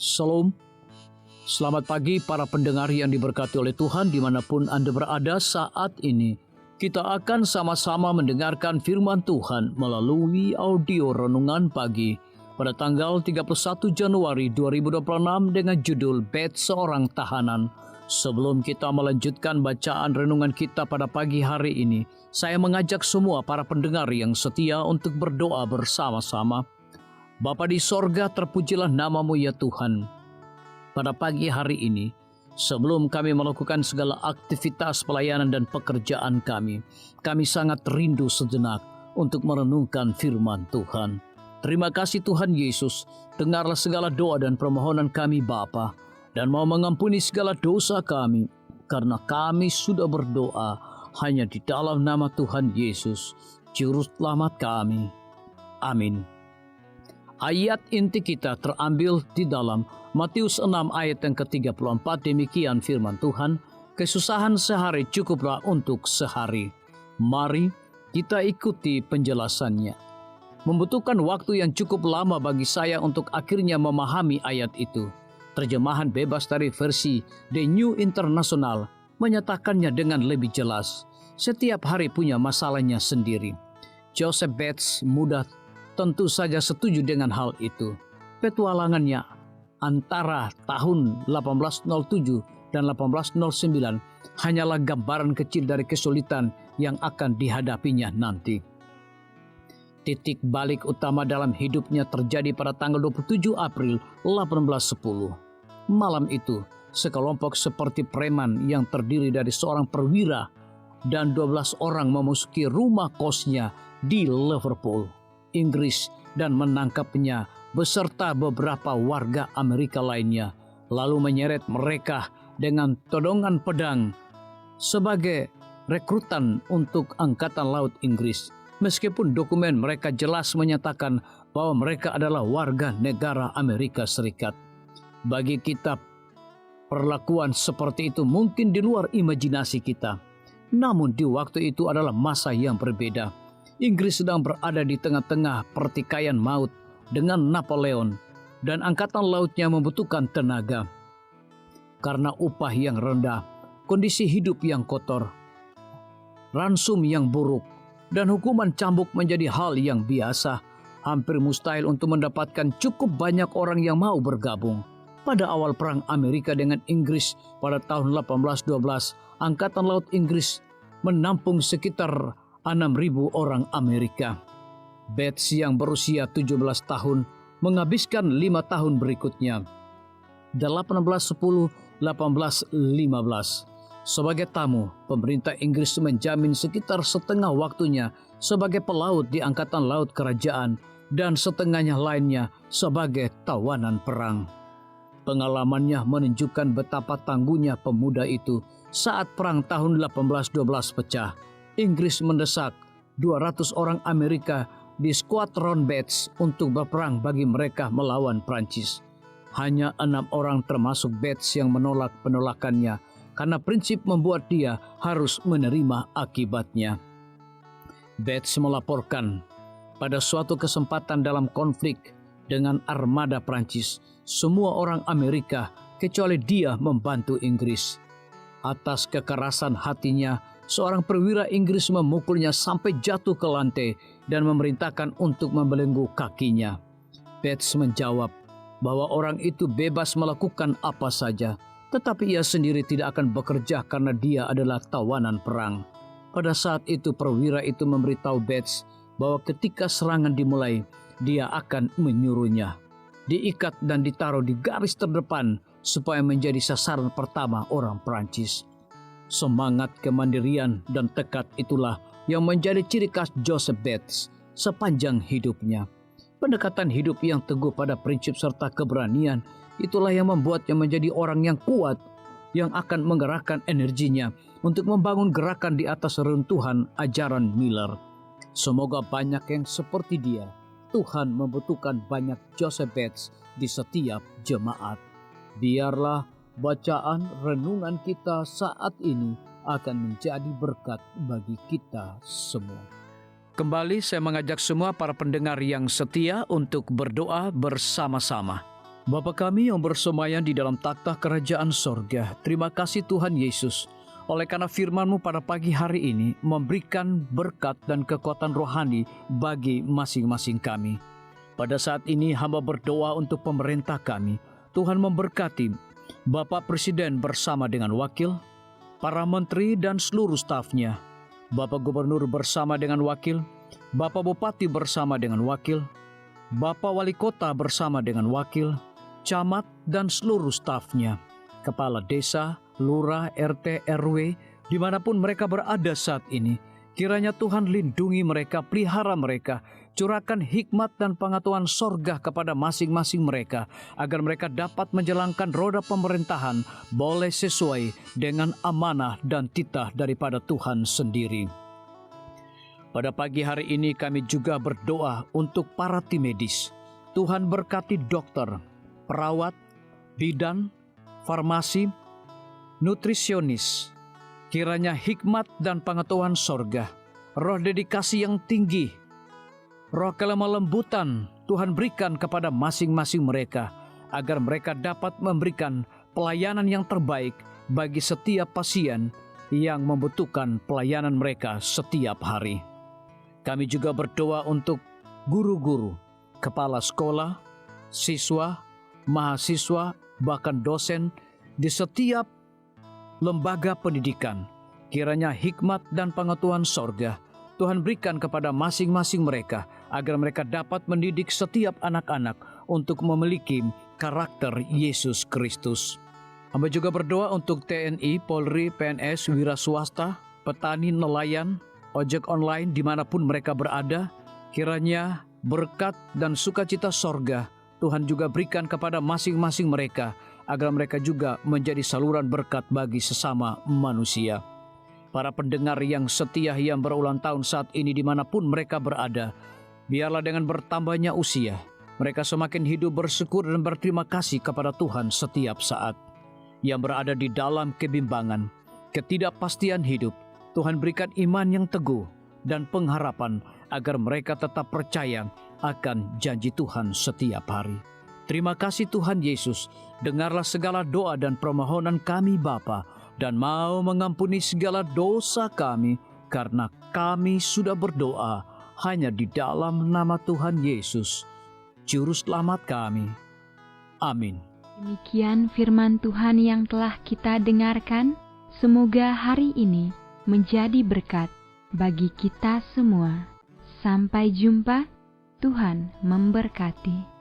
Shalom, selamat pagi para pendengar yang diberkati oleh Tuhan dimanapun Anda berada saat ini. Kita akan sama-sama mendengarkan firman Tuhan melalui audio renungan pagi pada tanggal 31 Januari 2026 dengan judul Bet Seorang Tahanan. Sebelum kita melanjutkan bacaan renungan kita pada pagi hari ini, saya mengajak semua para pendengar yang setia untuk berdoa bersama-sama. Bapa di sorga, terpujilah namamu ya Tuhan. Pada pagi hari ini, sebelum kami melakukan segala aktivitas pelayanan dan pekerjaan kami sangat rindu sejenak untuk merenungkan firman Tuhan. Terima kasih Tuhan Yesus, dengarlah segala doa dan permohonan kami Bapa, dan mau mengampuni segala dosa kami, karena kami sudah berdoa hanya di dalam nama Tuhan Yesus, Juru Selamat kami. Amin. Ayat inti kita terambil di dalam Matius 6 ayat yang ke-34, demikian firman Tuhan, kesusahan sehari cukuplah untuk sehari. Mari kita ikuti penjelasannya. Membutuhkan waktu yang cukup lama bagi saya untuk akhirnya memahami ayat itu. Terjemahan bebas dari versi The New International menyatakannya dengan lebih jelas. Setiap hari punya masalahnya sendiri. Joseph Bates muda tentu saja setuju dengan hal itu. Petualangannya antara tahun 1807 dan 1809 hanyalah gambaran kecil dari kesulitan yang akan dihadapinya nanti. Titik balik utama dalam hidupnya terjadi pada tanggal 27 April 1810. Malam itu, sekelompok seperti preman yang terdiri dari seorang perwira dan 12 orang memasuki rumah kosnya di Liverpool, Inggris, dan menangkapnya beserta beberapa warga Amerika lainnya, lalu menyeret mereka dengan todongan pedang sebagai rekrutan untuk Angkatan Laut Inggris, meskipun dokumen mereka jelas menyatakan bahwa mereka adalah warga negara Amerika Serikat. Bagi kita, perlakuan seperti itu mungkin di luar imajinasi kita, namun di waktu itu adalah masa yang berbeda. Inggris sedang berada di tengah-tengah pertikaian maut dengan Napoleon, dan angkatan lautnya membutuhkan tenaga. Karena upah yang rendah, kondisi hidup yang kotor, ransum yang buruk, dan hukuman cambuk menjadi hal yang biasa, hampir mustahil untuk mendapatkan cukup banyak orang yang mau bergabung. Pada awal perang Amerika dengan Inggris pada tahun 1812, Angkatan Laut Inggris menampung sekitar 6.000 orang Amerika. Bates yang berusia 17 tahun menghabiskan 5 tahun berikutnya, 1810-1815. Sebagai tamu, pemerintah Inggris menjamin sekitar setengah waktunya sebagai pelaut di Angkatan Laut Kerajaan dan setengahnya lainnya sebagai tawanan perang. Pengalamannya menunjukkan betapa tangguhnya pemuda itu saat perang tahun 1812 pecah. Inggris mendesak 200 orang Amerika di skuadron Bates untuk berperang bagi mereka melawan Prancis. Hanya 6 orang termasuk Bates yang menolak penolakannya karena prinsip membuat dia harus menerima akibatnya. Bates melaporkan pada suatu kesempatan dalam konflik dengan armada Prancis, semua orang Amerika kecuali dia membantu Inggris. Atas kekerasan hatinya, seorang perwira Inggris memukulnya sampai jatuh ke lantai dan memerintahkan untuk membelenggu kakinya. Bates menjawab bahwa orang itu bebas melakukan apa saja, tetapi ia sendiri tidak akan bekerja karena dia adalah tawanan perang. Pada saat itu perwira itu memberitahu Bates bahwa ketika serangan dimulai, dia akan menyuruhnya diikat dan ditaruh di garis terdepan supaya menjadi sasaran pertama orang Prancis. Semangat kemandirian dan tekad itulah yang menjadi ciri khas Joseph Bates sepanjang hidupnya. Pendekatan hidup yang teguh pada prinsip serta keberanian itulah yang membuatnya menjadi orang yang kuat, yang akan menggerakkan energinya untuk membangun gerakan di atas reruntuhan ajaran Miller. Semoga banyak yang seperti dia. Tuhan membutuhkan banyak Joseph Bates di setiap jemaat. Biarlah bacaan renungan kita saat ini akan menjadi berkat bagi kita semua. Kembali saya mengajak semua para pendengar yang setia untuk berdoa bersama-sama. Bapa kami yang bersemayam di dalam takhta kerajaan sorga, terima kasih Tuhan Yesus, oleh karena firman-Mu pada pagi hari ini memberikan berkat dan kekuatan rohani bagi masing-masing kami. Pada saat ini hamba berdoa untuk pemerintah kami. Tuhan memberkati Bapak Presiden bersama dengan wakil, para menteri dan seluruh stafnya, Bapak Gubernur bersama dengan wakil, Bapak Bupati bersama dengan wakil, Bapak Wali Kota bersama dengan wakil, camat dan seluruh stafnya, kepala desa, lurah, RT, RW, dimanapun mereka berada saat ini. Kiranya Tuhan lindungi mereka, pelihara mereka, curahkan hikmat dan pengetahuan sorga kepada masing-masing mereka, agar mereka dapat menjalankan roda pemerintahan boleh sesuai dengan amanah dan titah daripada Tuhan sendiri. Pada pagi hari ini kami juga berdoa untuk para tim medis. Tuhan berkati dokter, perawat, bidan, farmasi, nutrisionis. Kiranya hikmat dan pengetahuan sorga, roh dedikasi yang tinggi, roh kelemah lembutan Tuhan berikan kepada masing-masing mereka, agar mereka dapat memberikan pelayanan yang terbaik bagi setiap pasien yang membutuhkan pelayanan mereka setiap hari. Kami juga berdoa untuk guru-guru, kepala sekolah, siswa, mahasiswa, bahkan dosen di setiap lembaga pendidikan. Kiranya hikmat dan pengetahuan sorga Tuhan berikan kepada masing-masing mereka, agar mereka dapat mendidik setiap anak-anak untuk memiliki karakter Yesus Kristus. Hamba juga berdoa untuk TNI, Polri, PNS, wira swasta, petani, nelayan, ojek online dimanapun mereka berada. Kiranya berkat dan sukacita sorga Tuhan juga berikan kepada masing-masing mereka, agar mereka juga menjadi saluran berkat bagi sesama manusia. Para pendengar yang setia yang berulang tahun saat ini dimanapun mereka berada, biarlah dengan bertambahnya usia, mereka semakin hidup bersyukur dan berterima kasih kepada Tuhan setiap saat. Yang berada di dalam kebimbangan, ketidakpastian hidup, Tuhan berikan iman yang teguh dan pengharapan, agar mereka tetap percaya akan janji Tuhan setiap hari. Terima kasih Tuhan Yesus, dengarlah segala doa dan permohonan kami Bapa, dan mau mengampuni segala dosa kami, karena kami sudah berdoa hanya di dalam nama Tuhan Yesus, Juru Selamat kami. Amin. Demikian firman Tuhan yang telah kita dengarkan. Semoga hari ini menjadi berkat bagi kita semua. Sampai jumpa, Tuhan memberkati.